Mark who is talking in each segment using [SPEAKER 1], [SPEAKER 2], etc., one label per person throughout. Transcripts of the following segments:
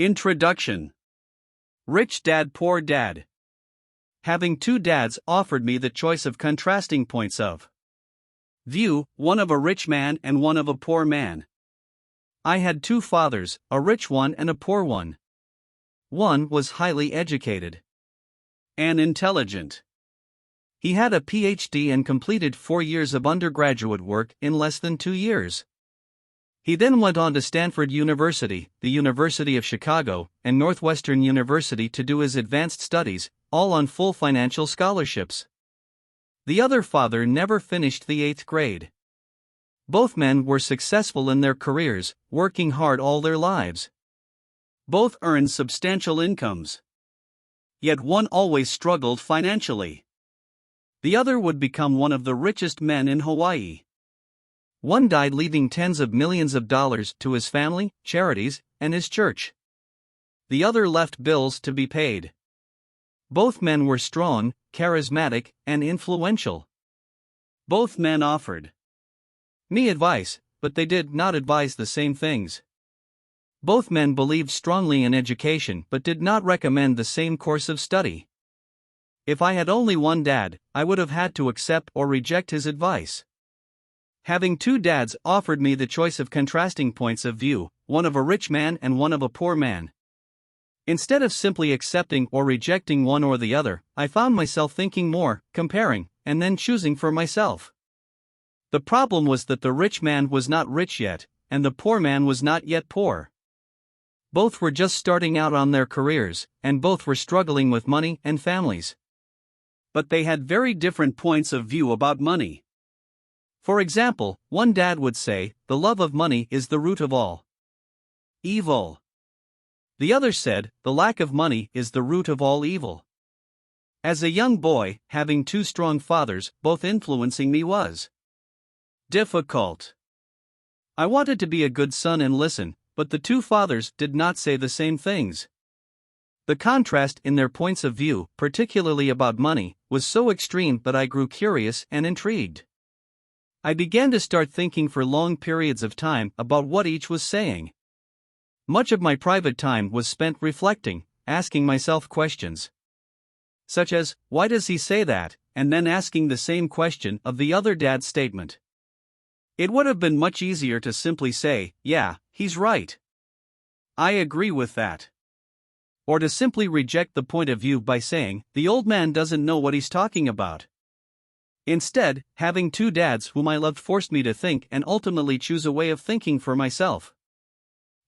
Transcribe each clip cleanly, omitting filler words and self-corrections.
[SPEAKER 1] Introduction. Rich Dad Poor Dad. Having two dads offered me the choice of contrasting points of view, one of a rich man and one of a poor man. I had two fathers, a rich one and a poor one. One was highly educated and intelligent. He had a PhD and completed 4 years of undergraduate work in less than 2 years. He then went on to Stanford University, the University of Chicago, and Northwestern University to do his advanced studies, all on full financial scholarships. The other father never finished the 8th grade. Both men were successful in their careers, working hard all their lives. Both earned substantial incomes. Yet one always struggled financially. The other would become one of the richest men in Hawaii. One died leaving tens of millions of dollars to his family, charities, and his church. The other left bills to be paid. Both men were strong, charismatic, and influential. Both men offered me advice, but they did not advise the same things. Both men believed strongly in education but did not recommend the same course of study. If I had only one dad, I would have had to accept or reject his advice. Having two dads offered me the choice of contrasting points of view, one of a rich man and one of a poor man. Instead of simply accepting or rejecting one or the other, I found myself thinking more, comparing, and then choosing for myself. The problem was that the rich man was not rich yet, and the poor man was not yet poor. Both were just starting out on their careers, and both were struggling with money and families. But they had very different points of view about money. For example, one dad would say, "The love of money is the root of all evil." The other said, "The lack of money is the root of all evil." As a young boy, having two strong fathers, both influencing me, was difficult. I wanted to be a good son and listen, but the two fathers did not say the same things. The contrast in their points of view, particularly about money, was so extreme that I grew curious and intrigued. I began to start thinking for long periods of time about what each was saying. Much of my private time was spent reflecting, asking myself questions such as, "Why does he say that?" and then asking the same question of the other dad's statement. It would have been much easier to simply say, "Yeah, he's right. I agree with that." Or to simply reject the point of view by saying, "The old man doesn't know what he's talking about." Instead, having two dads whom I loved forced me to think and ultimately choose a way of thinking for myself.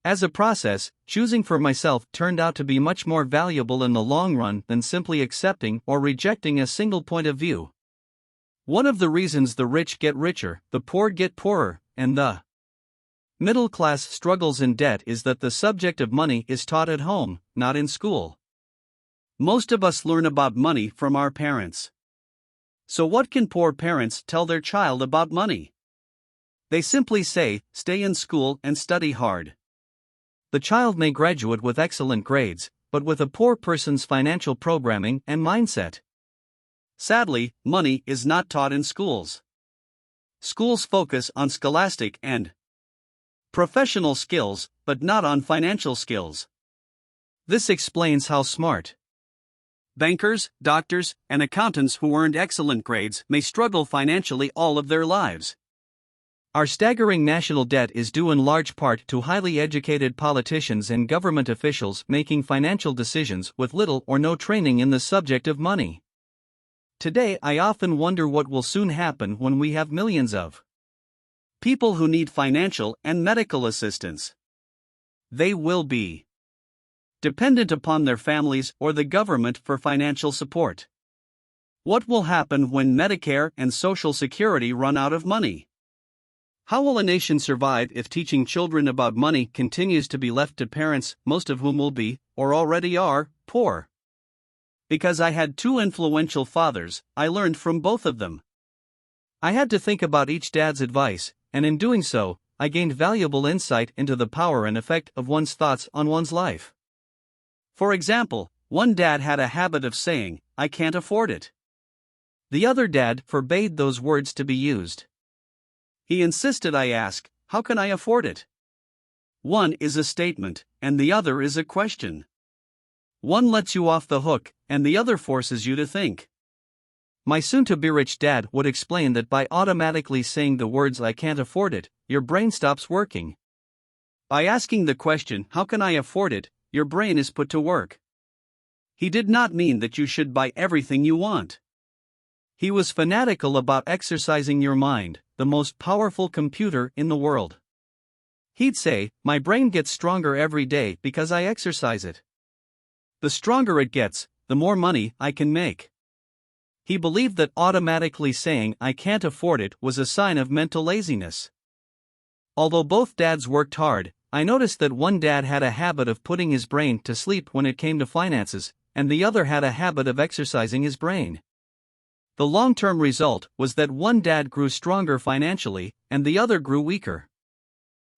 [SPEAKER 1] As a process, choosing for myself turned out to be much more valuable in the long run than simply accepting or rejecting a single point of view. One of the reasons the rich get richer, the poor get poorer, and the middle class struggles in debt is that the subject of money is taught at home, not in school. Most of us learn about money from our parents. So what can poor parents tell their child about money? They simply say, "Stay in school and study hard." The child may graduate with excellent grades, but with a poor person's financial programming and mindset. Sadly, money is not taught in schools. Schools focus on scholastic and professional skills, but not on financial skills. This explains how smart bankers, doctors, and accountants who earned excellent grades may struggle financially all of their lives. Our staggering national debt is due in large part to highly educated politicians and government officials making financial decisions with little or no training in the subject of money. Today, I often wonder what will soon happen when we have millions of people who need financial and medical assistance. They will be dependent upon their families or the government for financial support. What will happen when Medicare and Social Security run out of money? How will a nation survive if teaching children about money continues to be left to parents, most of whom will be, or already are, poor? Because I had two influential fathers, I learned from both of them. I had to think about each dad's advice, and in doing so, I gained valuable insight into the power and effect of one's thoughts on one's life. For example, one dad had a habit of saying, "I can't afford it." The other dad forbade those words to be used. He insisted I ask, "How can I afford it?" One is a statement, and the other is a question. One lets you off the hook, and the other forces you to think. My soon-to-be-rich dad would explain that by automatically saying the words "I can't afford it," your brain stops working. By asking the question "How can I afford it?" your brain is put to work. He did not mean that you should buy everything you want. He was fanatical about exercising your mind, the most powerful computer in the world. He'd say, "My brain gets stronger every day because I exercise it. The stronger it gets, the more money I can make." He believed that automatically saying "I can't afford it" was a sign of mental laziness. Although both dads worked hard, I noticed that one dad had a habit of putting his brain to sleep when it came to finances, and the other had a habit of exercising his brain. The long-term result was that one dad grew stronger financially, and the other grew weaker.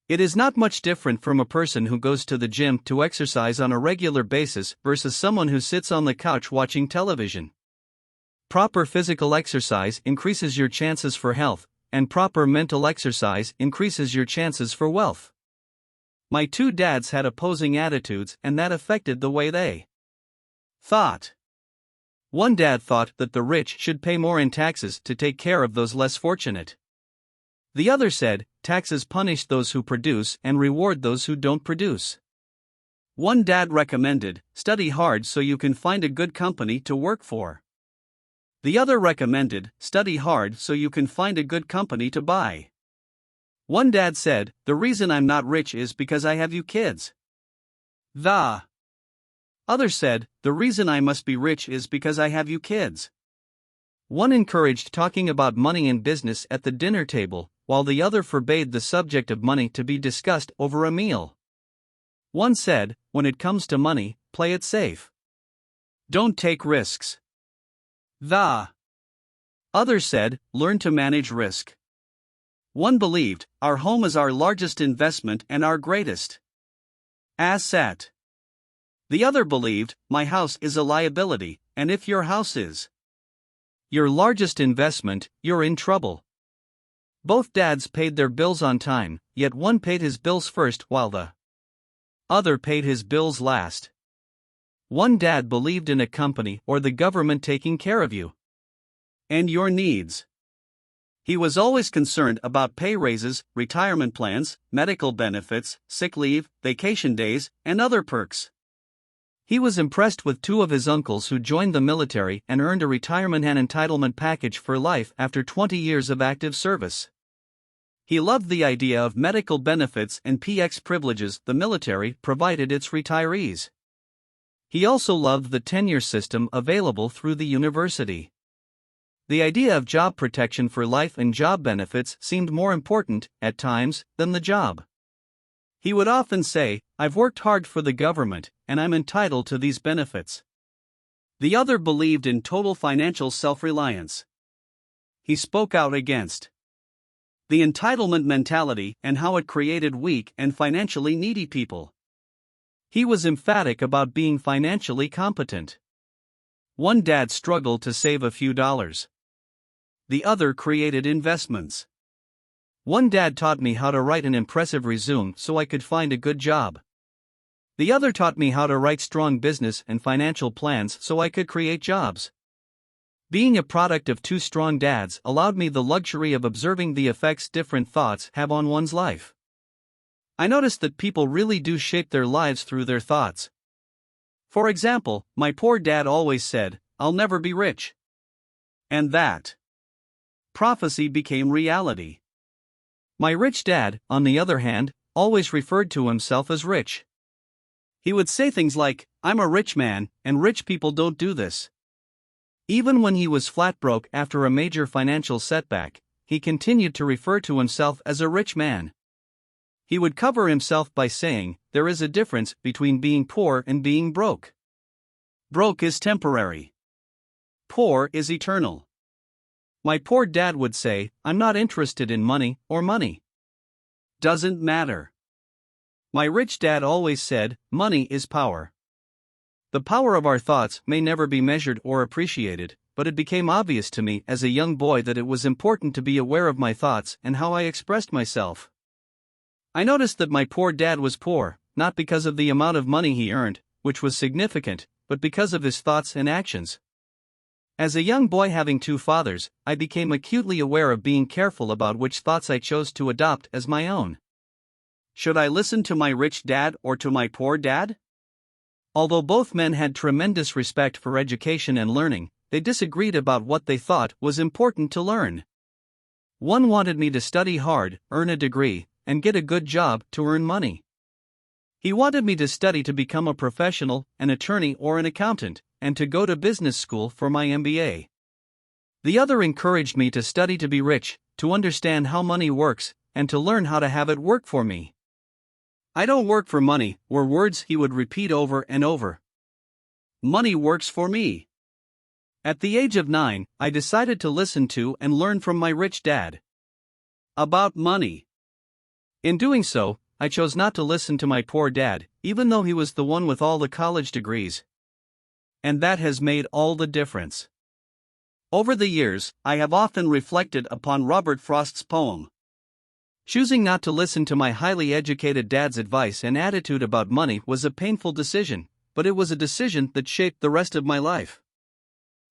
[SPEAKER 1] It is not much different from a person who goes to the gym to exercise on a regular basis versus someone who sits on the couch watching television. Proper physical exercise increases your chances for health, and proper mental exercise increases your chances for wealth. My two dads had opposing attitudes, and that affected the way they thought. One dad thought that the rich should pay more in taxes to take care of those less fortunate. The other said, taxes punish those who produce and reward those who don't produce. One dad recommended, study hard so you can find a good company to work for. The other recommended, study hard so you can find a good company to buy. One dad said, the reason I'm not rich is because I have you kids. The other said, the reason I must be rich is because I have you kids. One encouraged talking about money and business at the dinner table, while the other forbade the subject of money to be discussed over a meal. One said, when it comes to money, play it safe. Don't take risks. The other said, learn to manage risk. One believed, our home is our largest investment and our greatest asset. The other believed, my house is a liability, and if your house is your largest investment, you're in trouble. Both dads paid their bills on time, yet one paid his bills first while the other paid his bills last. One dad believed in a company or the government taking care of you and your needs. He was always concerned about pay raises, retirement plans, medical benefits, sick leave, vacation days, and other perks. He was impressed with two of his uncles who joined the military and earned a retirement and entitlement package for life after 20 years of active service. He loved the idea of medical benefits and PX privileges the military provided its retirees. He also loved the tenure system available through the university. The idea of job protection for life and job benefits seemed more important, at times, than the job. He would often say, I've worked hard for the government, and I'm entitled to these benefits. The other believed in total financial self-reliance. He spoke out against the entitlement mentality and how it created weak and financially needy people. He was emphatic about being financially competent. One dad struggled to save a few dollars. The other created investments. One dad taught me how to write an impressive resume so I could find a good job. The other taught me how to write strong business and financial plans so I could create jobs. Being a product of two strong dads allowed me the luxury of observing the effects different thoughts have on one's life. I noticed that people really do shape their lives through their thoughts. For example, my poor dad always said, I'll never be rich. And that prophecy became reality. My rich dad, on the other hand, always referred to himself as rich. He would say things like, I'm a rich man, and rich people don't do this. Even when he was flat broke after a major financial setback, he continued to refer to himself as a rich man. He would cover himself by saying, there is a difference between being poor and being broke. Broke is temporary. Poor is eternal. My poor dad would say, I'm not interested in money or money. Doesn't matter. My rich dad always said, money is power. The power of our thoughts may never be measured or appreciated, but it became obvious to me as a young boy that it was important to be aware of my thoughts and how I expressed myself. I noticed that my poor dad was poor, not because of the amount of money he earned, which was significant, but because of his thoughts and actions. As a young boy having two fathers, I became acutely aware of being careful about which thoughts I chose to adopt as my own. Should I listen to my rich dad or to my poor dad? Although both men had tremendous respect for education and learning, they disagreed about what they thought was important to learn. One wanted me to study hard, earn a degree, and get a good job to earn money. He wanted me to study to become a professional, an attorney or an accountant, and to go to business school for my MBA. The other encouraged me to study to be rich, to understand how money works, and to learn how to have it work for me. "I don't work for money," were words he would repeat over and over. "Money works for me." At the age of 9, I decided to listen to and learn from my rich dad about money. In doing so, I chose not to listen to my poor dad, even though he was the one with all the college degrees. And that has made all the difference. Over the years, I have often reflected upon Robert Frost's poem. Choosing not to listen to my highly educated dad's advice and attitude about money was a painful decision, but it was a decision that shaped the rest of my life.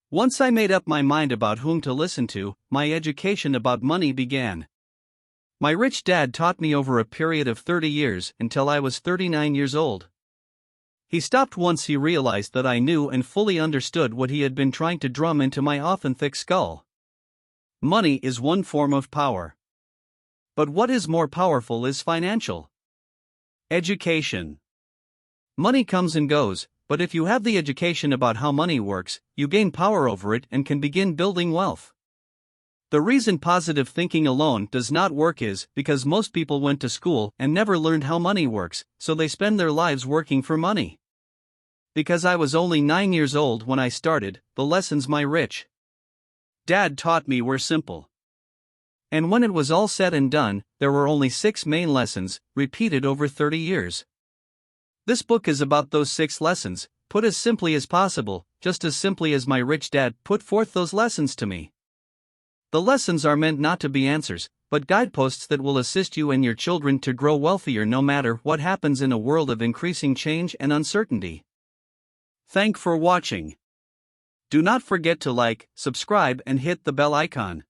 [SPEAKER 1] Once I made up my mind about whom to listen to, my education about money began. My rich dad taught me over a period of 30 years until I was 39 years old. He stopped once he realized that I knew and fully understood what he had been trying to drum into my often thick skull. Money is one form of power. But what is more powerful is financial education. Money comes and goes, but if you have the education about how money works, you gain power over it and can begin building wealth. The reason positive thinking alone does not work is because most people went to school and never learned how money works, so they spend their lives working for money. Because I was only 9 years old when I started, the lessons my rich dad taught me were simple. And when it was all said and done, there were only 6 main lessons, repeated over 30 years. This book is about those 6 lessons, put as simply as possible, just as simply as my rich dad put forth those lessons to me. The lessons are meant not to be answers, but guideposts that will assist you and your children to grow wealthier no matter what happens in a world of increasing change and uncertainty. Thank for watching. Do not forget to like, subscribe and hit the bell icon.